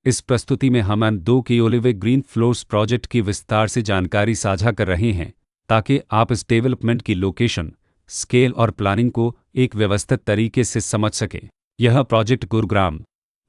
इस प्रस्तुति में हम M2 की ओलिवे ग्रीन फ्लोर्स प्रोजेक्ट की विस्तार से जानकारी साझा कर रहे हैं ताकि आप इस डेवलपमेंट की लोकेशन, स्केल और प्लानिंग को एक व्यवस्थित तरीके से समझ सकें। यह प्रोजेक्ट गुरुग्राम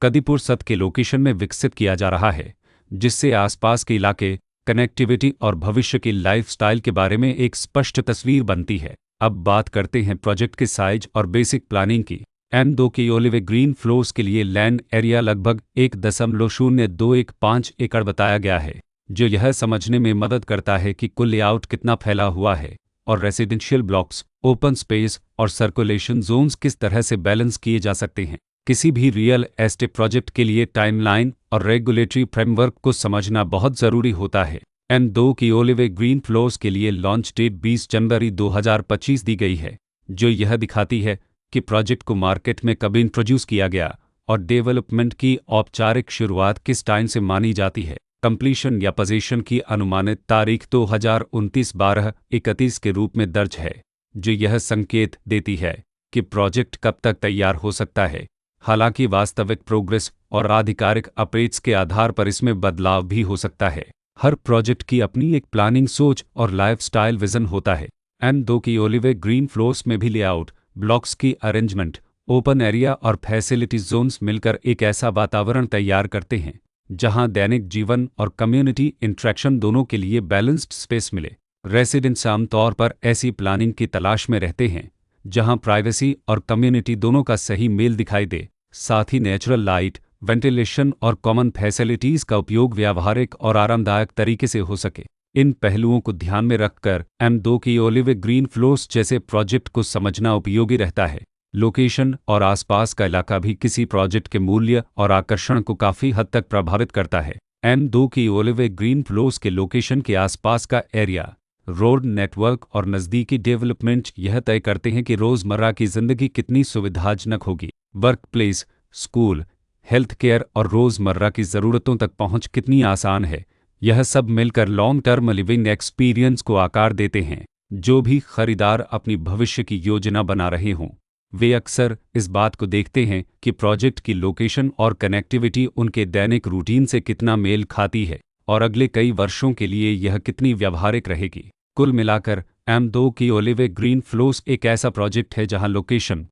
कदीपुर सत के लोकेशन में विकसित किया जा रहा है, जिससे आसपास के इलाके, कनेक्टिविटी और भविष्य की लाइफस्टाइल के बारे में एक स्पष्ट तस्वीर बनती है। अब बात करते हैं प्रोजेक्ट के साइज और बेसिक प्लानिंग की। M2 की ओलिवे ग्रीन फ्लोर्स के लिए लैंड एरिया लगभग 1.0215 एकड़ बताया गया है, जो यह समझने में मदद करता है कि कुल लेआउट कितना फैला हुआ है और रेसिडेंशियल ब्लॉक्स, ओपन स्पेस और सर्कुलेशन जोन्स किस तरह से बैलेंस किए जा सकते हैं। किसी भी रियल एस्टेट प्रोजेक्ट के लिए टाइमलाइन और रेगुलेटरी फ्रेमवर्क को समझना बहुत ज़रूरी होता है। M2 की ओलिवे ग्रीन फ्लोर्स के लिए लॉन्च डेट 20 जनवरी 2025 दी गई है, जो यह दिखाती है कि प्रोजेक्ट को मार्केट में कब इंट्रोड्यूस किया गया और डेवलपमेंट की औपचारिक शुरुआत किस टाइम से मानी जाती है। कंप्लीशन या पोजीशन की अनुमानित तारीख 2029-12-31 के रूप में दर्ज है, जो यह संकेत देती है कि प्रोजेक्ट कब तक तैयार हो सकता है। हालांकि वास्तविक प्रोग्रेस और आधिकारिक अपडेट्स के आधार पर इसमें बदलाव भी हो सकता है। हर प्रोजेक्ट की अपनी एक प्लानिंग सोच और लाइफस्टाइल विजन होता है। M2 की ओलिवे ग्रीन फ्लोर्स में भी लेआउट, ब्लॉक्स की अरेंजमेंट, ओपन एरिया और फैसिलिटी जोन्स मिलकर एक ऐसा वातावरण तैयार करते हैं जहां दैनिक जीवन और कम्युनिटी इंटरेक्शन दोनों के लिए बैलेंस्ड स्पेस मिले। रेसिडेंट्स आमतौर पर ऐसी प्लानिंग की तलाश में रहते हैं जहां प्राइवेसी और कम्युनिटी दोनों का सही मेल दिखाई दे, साथ ही नेचुरल लाइट, वेंटिलेशन और कॉमन फैसिलिटीज़ का उपयोग व्यावहारिक और आरामदायक तरीके से हो सके। इन पहलुओं को ध्यान में रखकर M2 की ओलिवे ग्रीन फ्लोर्स जैसे प्रोजेक्ट को समझना उपयोगी रहता है। लोकेशन और आसपास का इलाका भी किसी प्रोजेक्ट के मूल्य और आकर्षण को काफ़ी हद तक प्रभावित करता है। M2 की ओलिवे ग्रीन फ्लोर्स के लोकेशन के आसपास का एरिया, रोड नेटवर्क और नज़दीकी डेवलपमेंट यह तय करते हैं कि रोज़मर्रा की ज़िंदगी कितनी सुविधाजनक होगी। Work place, school, health care और रोज़मर्रा की ज़रूरतों तक पहुंच कितनी आसान है। यह सब मिलकर लॉन्ग टर्म लिविंग एक्सपीरियंस को आकार देते हैं। जो भी खरीदार अपनी भविष्य की योजना बना रहे हों, वे अक्सर इस बात को देखते हैं कि प्रोजेक्ट की लोकेशन और कनेक्टिविटी उनके दैनिक रूटीन से कितना मेल खाती है और अगले कई वर्षों के लिए यह कितनी व्यावहारिक रहेगी। कुल मिलाकर M2 की ओलिवे ग्रीन फ्लोर्स एक ऐसा प्रोजेक्ट है जहां लोकेशन,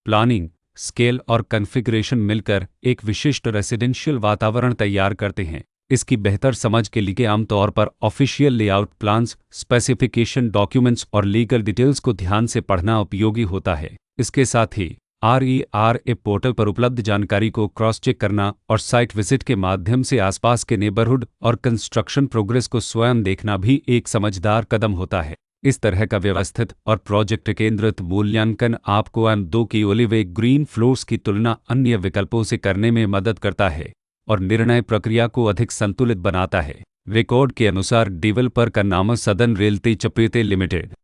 प्लानिंग, स्केल और कॉन्फ़िगरेशन मिलकर एक विशिष्ट रेसिडेंशियल वातावरण तैयार करते हैं। इसकी बेहतर समझ के लिए आमतौर पर official layout plans, specification documents और लीगल डिटेल्स को ध्यान से पढ़ना उपयोगी होता है। इसके साथ ही RERA पोर्टल पर उपलब्ध जानकारी को क्रॉस चेक करना और साइट विजिट के माध्यम से आसपास के नेबरहुड और कंस्ट्रक्शन प्रोग्रेस को स्वयं देखना भी एक समझदार कदम होता है। इस तरह का व्यवस्थित और प्रोजेक्ट केंद्रित मूल्यांकन आपको M2 की ओलिवे ग्रीन फ्लोर्स की तुलना अन्य विकल्पों से करने में मदद करता है और निर्णय प्रक्रिया को अधिक संतुलित बनाता है। रिकॉर्ड के अनुसार डेवलपर का नाम सदर्न रियल्टी चपेते लिमिटेड